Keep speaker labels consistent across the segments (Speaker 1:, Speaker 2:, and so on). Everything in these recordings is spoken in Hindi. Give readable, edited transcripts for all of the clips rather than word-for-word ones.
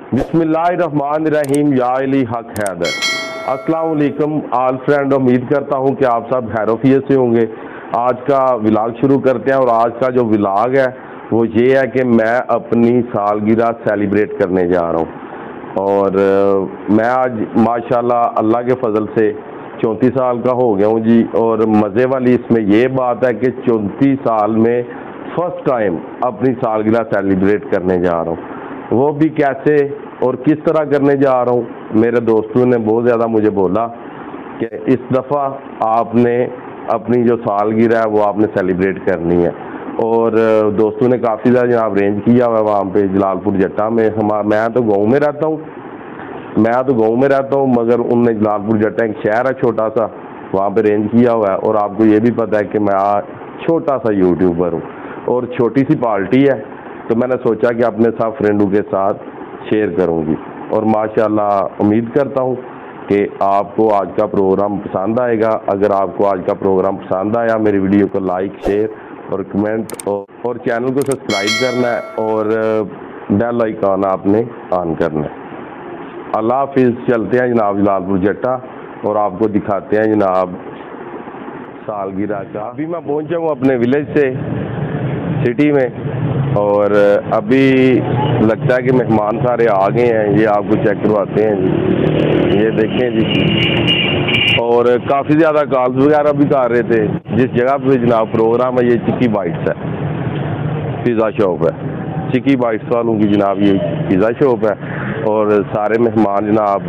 Speaker 1: बिस्मिल्लाहिर्रहमानिर्रहीम या अली हक हैदर। अस्सलाम वालेकुम आल फ्रेंड, उम्मीद करता हूँ कि आप सब खैरियत से होंगे। आज का व्लॉग शुरू करते हैं और आज का जो व्लॉग है वो ये है कि मैं अपनी सालगिरह सेलिब्रेट करने जा रहा हूँ। और मैं आज माशाल्लाह अल्लाह के फजल से 34 साल का हो गया हूँ जी। और मज़े वाली इसमें ये बात है कि 34 साल में फर्स्ट टाइम अपनी सालगिरह सेलिब्रेट करने जा रहा हूँ, वो भी कैसे और किस तरह करने जा रहा हूँ। मेरे दोस्तों ने बहुत ज़्यादा मुझे बोला कि इस दफ़ा आपने अपनी जो सालगिरह है वो आपने सेलिब्रेट करनी है। और दोस्तों ने काफ़ी ज़्यादा जनाब अरेंज किया हुआ है वहाँ पे जलालपुर जट्टा में। मैं तो गाँव में रहता हूँ, मगर उनने जलालपुर जट्टा एक शहर है छोटा सा, वहाँ पे अरेंज किया हुआ है। और आपको ये भी पता है कि मैं छोटा सा यूट्यूबर हूँ और छोटी सी पार्टी है, तो मैंने सोचा कि अपने सब फ्रेंडों के साथ शेयर करूंगी। और माशाल्लाह उम्मीद करता हूं कि आपको आज का प्रोग्राम पसंद आएगा। अगर आपको आज का प्रोग्राम पसंद आया, मेरी वीडियो को लाइक, शेयर और कमेंट और चैनल को सब्सक्राइब करना है और बेल आइकन आपने ऑन करना है। अल्लाह हाफिज़। चलते हैं जनाब जलालपुर जट्टा और आपको दिखाते हैं जनाब सालगिरह का। अभी मैं पहुंचा हूँ अपने विलेज से सिटी में और अभी लगता है कि मेहमान सारे आ गए हैं। ये आपको चेक करवाते हैं जी, ये देखें जी। और काफ़ी ज़्यादा कॉल्स वगैरह भी कर रहे थे। जिस जगह पे जनाब प्रोग्राम है ये चिक्की बाइट्स है, पिज़्ज़ा शॉप है। चिक्की बाइट्स वालों की जनाब ये पिज़्ज़ा शॉप है और सारे मेहमान जनाब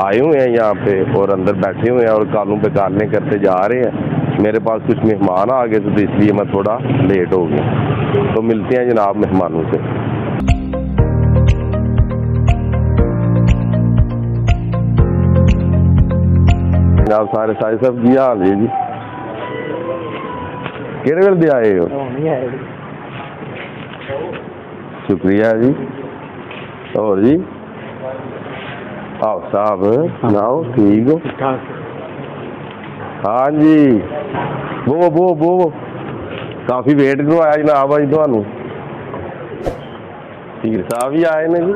Speaker 1: आए हुए हैं यहाँ पे और अंदर बैठे हुए हैं और कालों पे कालने करते जा रहे हैं। मेरे पास कुछ मेहमान आ गए तो इसलिए मैं थोड़ा लेट हो गया। तो मिलते हैं जनाब मेहमानों से। जनाब सारे सब की हाल है जी, केड़े वेले आए हो? शुक्रिया जी। और जी आओ साहब सुनाओ, ठीक हो? हाँ जी, वो काफी वेट करवाया जनाब अज थानू। पीर साहब ही आए ने जी।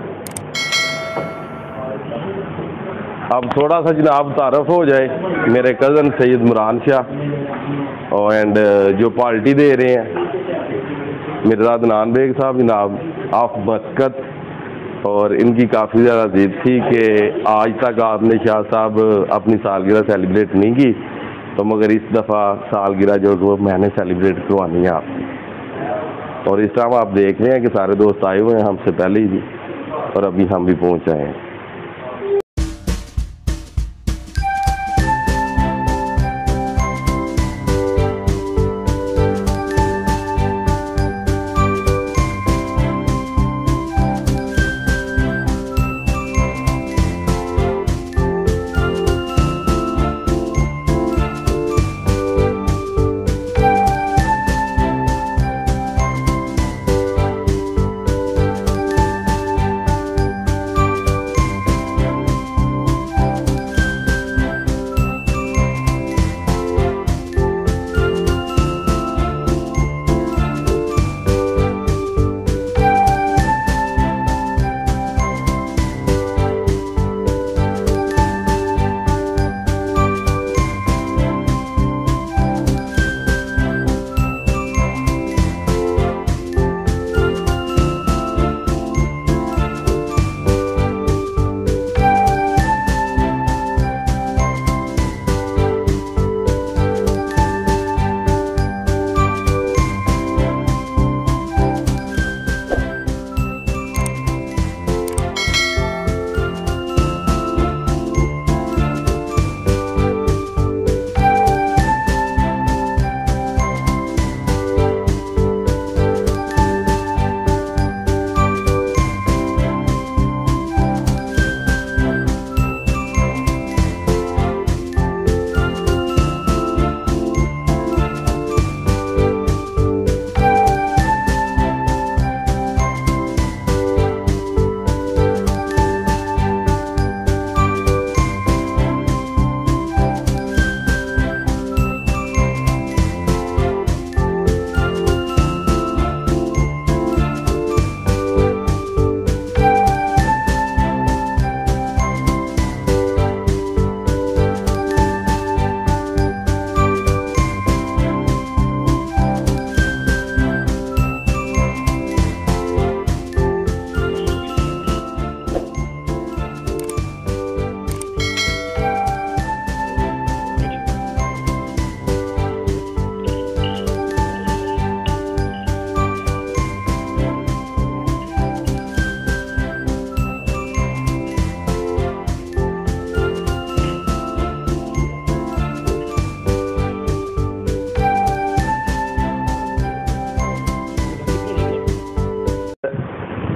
Speaker 1: अब थोड़ा सा जनाब तारफ हो जाए, मेरे कज़न सैयद इमरान शाह और एंड जो पार्टी दे रहे हैं मिर्ज़ा अदनान बेग साहब जनाब ऑफ मस्कत। और इनकी काफ़ी ज़्यादा जिद थी कि आज तक आपने शाह साहब अपनी सालगिरह सेलिब्रेट नहीं की, तो मगर इस दफ़ा सालगिरह जो वो मैंने सेलिब्रेट करवानी है आपकी। और इस टाइम आप देख रहे हैं कि सारे दोस्त आए हुए हैं हमसे पहले ही और अभी हम भी पहुंच आए हैं।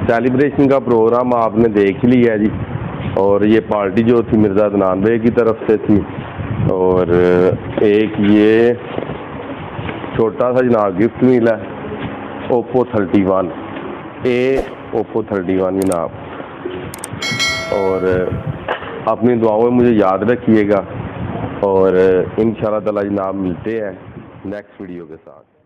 Speaker 1: सेलिब्रेशन का प्रोग्राम आपने देख लिया जी। और ये पार्टी जो थी मिर्ज़ा अदनान भाई की तरफ से थी। और एक ये छोटा सा जनाब गिफ्ट मिला ओप्पो 31 जनाब। और अपनी दुआओं में मुझे याद रखिएगा और इंशाअल्लाह ताला जनाब मिलते हैं नेक्स्ट वीडियो के साथ।